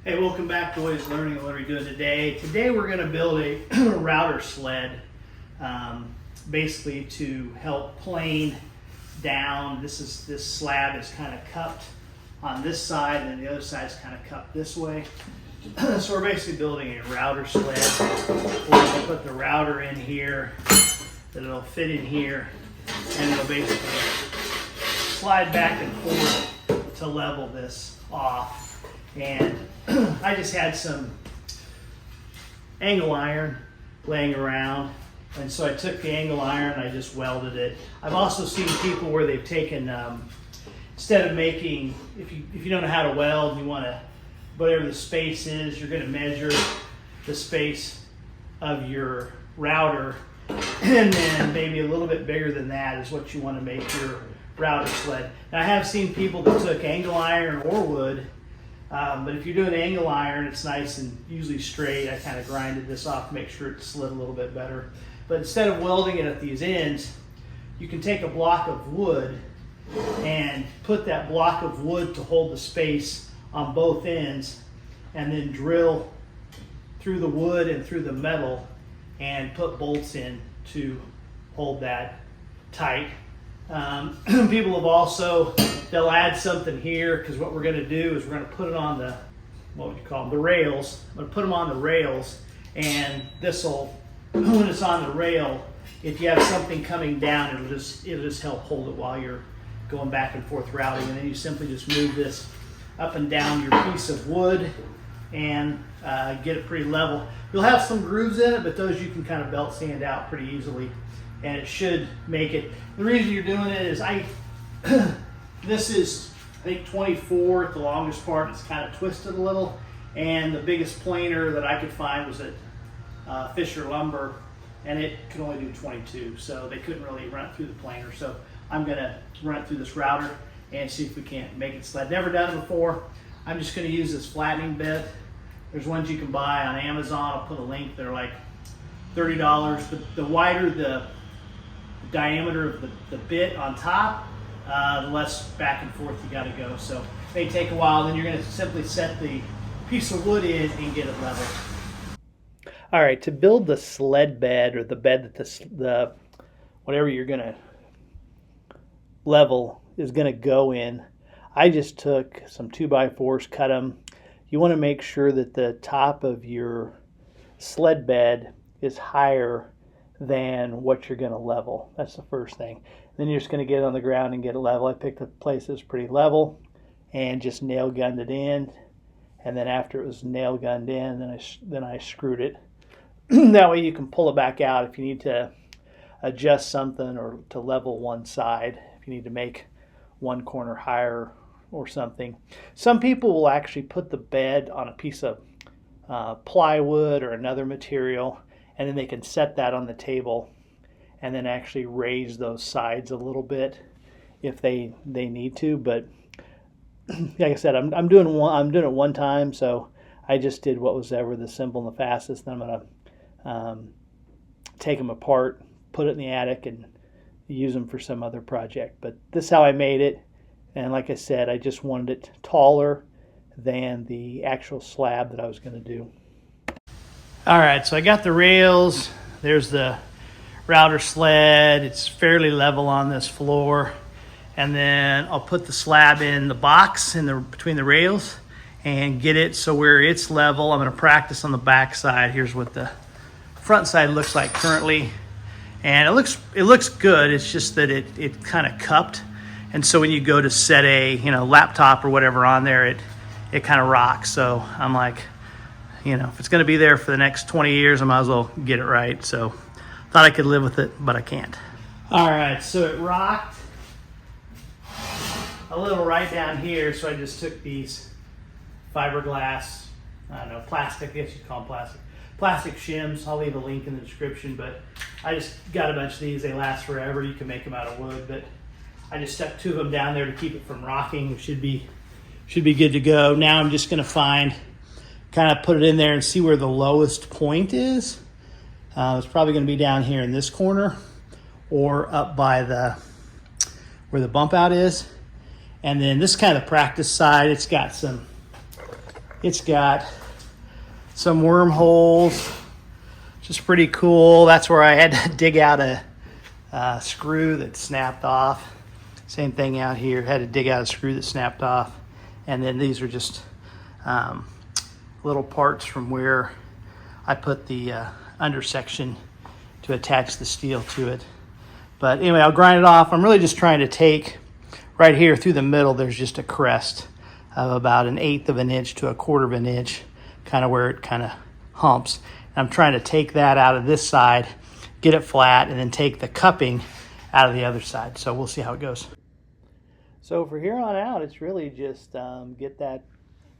Hey, welcome back to Always Learning. What are we doing today? Today we're going to build a router sled, basically to help plane down. This slab is kind of cupped on this side, and the other side is kind of cupped this way. So we're basically building a router sled. We're going to put the router in here, that it'll fit in here, and it'll basically slide back and forth to level this off. And I just had some angle iron laying around, and so I took the angle iron and I just welded it. I've also seen people where they've taken, instead of making, if you don't know how to weld, you want to, whatever the space is, you're going to measure the space of your router, and then maybe a little bit bigger than that is what you want to make your router sled. Now I have seen people that took angle iron or wood. But if you're doing angle iron, it's nice and usually straight. I kind of grinded this off to make sure it slid a little bit better. But instead of welding it at these ends, you can take a block of wood and put that block of wood to hold the space on both ends, and then drill through the wood and through the metal and put bolts in to hold that tight. People have also, they'll add something here, because what we're going to do is we're going to put it on the, what would you call them, the rails. I'm going to put them on the rails, and this will, when it's on the rail, if you have something coming down, it'll just help hold it while you're going back and forth routing. And then you simply just move this up and down your piece of wood and get it pretty level. You'll have some grooves in it, but those you can kind of belt sand out pretty easily, and it should make it. The reason you're doing it is this is, I think, 24 at the longest part. It's kind of twisted a little, and the biggest planer that I could find was at Fisher Lumber, and it could only do 22, so they couldn't really run it through the planer. So I'm gonna run it through this router and see if we can't make it sled. Never done it before. I'm just gonna use this flattening bit. There's ones you can buy on Amazon. I'll put a link. They're like $30, but the wider the diameter of the bit on top, the less back and forth you got to go. So it may take a while. Then you're going to simply set the piece of wood in and get it level. All right, to build the sled bed, or the bed that the whatever you're going to level is going to go in, I just took some 2x4s, cut them. You want to make sure that the top of your sled bed is higher than what you're going to level. That's the first thing. Then you're just going to get it on the ground and get it level. I picked a place that's pretty level and just nail gunned it in. And then after it was nail gunned in, then I screwed it. That way you can pull it back out if you need to adjust something or to level one side, if you need to make one corner higher or something. Some people will actually put the bed on a piece of plywood or another material, and then they can set that on the table and then actually raise those sides a little bit if they need to. But like I said, I'm doing it one time, so I just did what was ever the simple and the fastest. Then I'm gonna take them apart, put it in the attic, and use them for some other project. But this is how I made it, and like I said, I just wanted it taller than the actual slab that I was going to do. All right, so I got the rails. There's the router sled. It's fairly level on this floor. And then I'll put the slab in the box between the rails and get it so where it's level. I'm gonna practice on the back side. Here's what the front side looks like currently. And it looks good. It's just that it kind of cupped. And so when you go to set a laptop or whatever on there, it kind of rocks. So I'm like, if it's going to be there for the next 20 years, I might as well get it right. So thought I could live with it, but I can't. All right, so it rocked a little right down here. So I just took these fiberglass, I don't know, plastic, I guess you call them plastic shims. I'll leave a link in the description, but I just got a bunch of these. They last forever. You can make them out of wood, but I just stuck 2 of them down there to keep it from rocking. It should be good to go. Now I'm just going to kind of put it in there and see where the lowest point is. It's probably going to be down here in this corner or up by where the bump out is. And then this kind of practice side, it's got some It's got some wormholes, which is pretty cool. That's where I had to dig out a screw that snapped off. Same thing out here, had to dig out a screw that snapped off. And then these are just little parts from where I put the undersection to attach the steel to it. But anyway, I'll grind it off. I'm really just trying to take, right here through the middle, there's just a crest of about 1/8 of an inch to 1/4 of an inch, kind of where it kind of humps. And I'm trying to take that out of this side, get it flat, and then take the cupping out of the other side. So we'll see how it goes. So for here on out, it's really just get that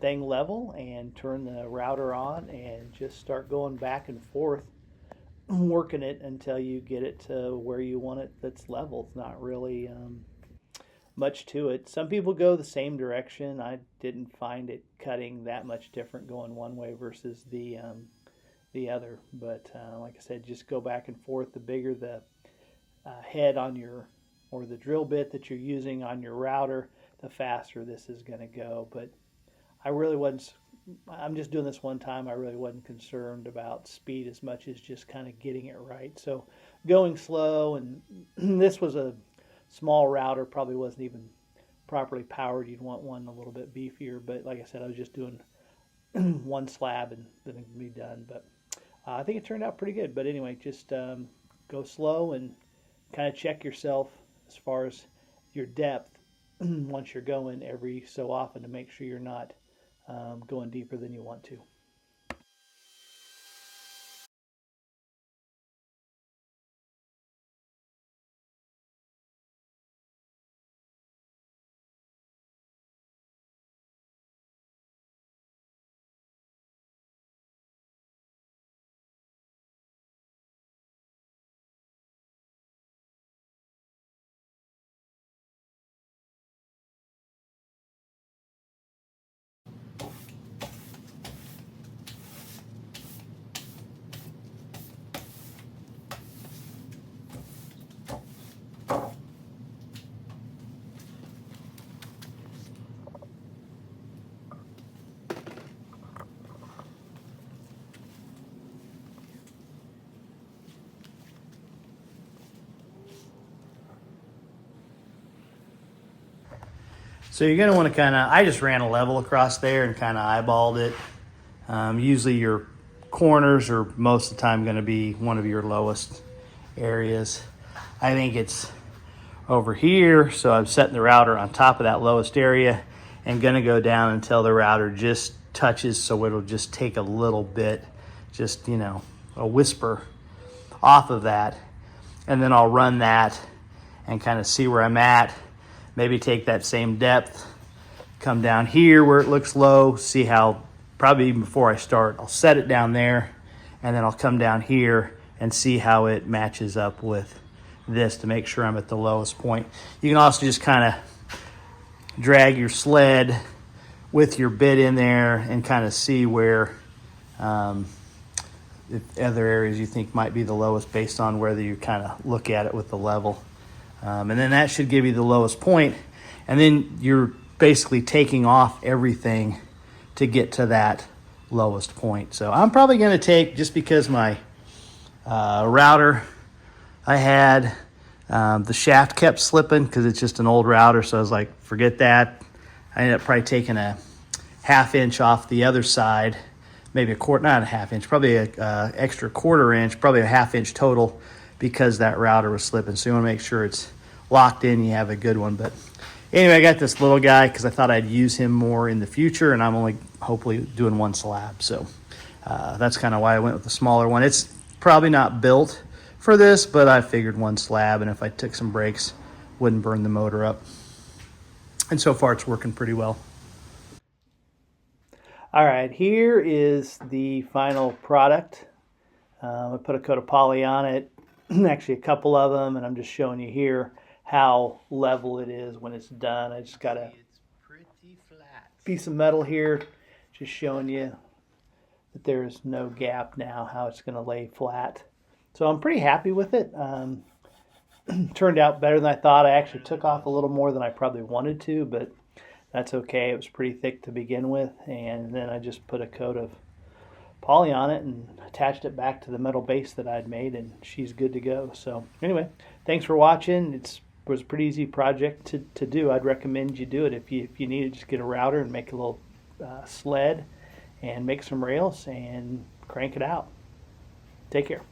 thing level and turn the router on and just start going back and forth, working it until you get it to where you want it that's level. It's not really much to it. Some people go the same direction. I didn't find it cutting that much different going one way versus the other. But like I said, just go back and forth. The bigger the head on your, or the drill bit that you're using on your router, the faster this is going to go. But I really wasn't, I'm just doing this one time. I really wasn't concerned about speed as much as just kind of getting it right. So going slow, and this was a small router, probably wasn't even properly powered. You'd want one a little bit beefier. But like I said, I was just doing one slab and then it can be done. But I think it turned out pretty good. But anyway, just go slow and kind of check yourself as far as your depth once you're going every so often to make sure you're not going deeper than you want to. So you're going to want to kind of, I just ran a level across there and kind of eyeballed it. Usually your corners are most of the time going to be one of your lowest areas. I think it's over here, so I'm setting the router on top of that lowest area and going to go down until the router just touches, so it'll just take a little bit, just, you know, a whisper off of that. And then I'll run that and kind of see where I'm at. Maybe take that same depth, come down here where it looks low, see how, probably even before I start, I'll set it down there, and then I'll come down here and see how it matches up with this to make sure I'm at the lowest point. You can also just kind of drag your sled with your bit in there and kind of see where if other areas you think might be the lowest based on whether you kind of look at it with the level. And then that should give you the lowest point. And then you're basically taking off everything to get to that lowest point. So I'm probably going to take, just because my router I had, the shaft kept slipping because it's just an old router. So I was like, forget that. I ended up probably taking a 1/2 inch off the other side, maybe a quarter, not a 1/2 inch, probably a extra 1/4 inch, probably a 1/2 inch total, because that router was slipping. So you want to make sure it's locked in, you have a good one. But anyway, I got this little guy because I thought I'd use him more in the future, and I'm only hopefully doing one slab. So that's kind of why I went with the smaller one. It's probably not built for this, but I figured one slab, and if I took some breaks, wouldn't burn the motor up. And so far it's working pretty well. All right, here is the final product. I put a coat of poly on it, actually a couple of them, and I'm just showing you here how level it is when it's done. I just got a piece of metal here, just showing you that there's no gap now, how it's going to lay flat. So I'm pretty happy with it. Turned out better than I thought. I actually took off a little more than I probably wanted to, but That's okay. It was pretty thick to begin with, and then I just put a coat of poly on it and attached it back to the metal base that I'd made, and she's good to go. So anyway, thanks for watching. It was a pretty easy project to do. I'd recommend you do it if you need it. Just get a router and make a little sled and make some rails and crank it out. Take care.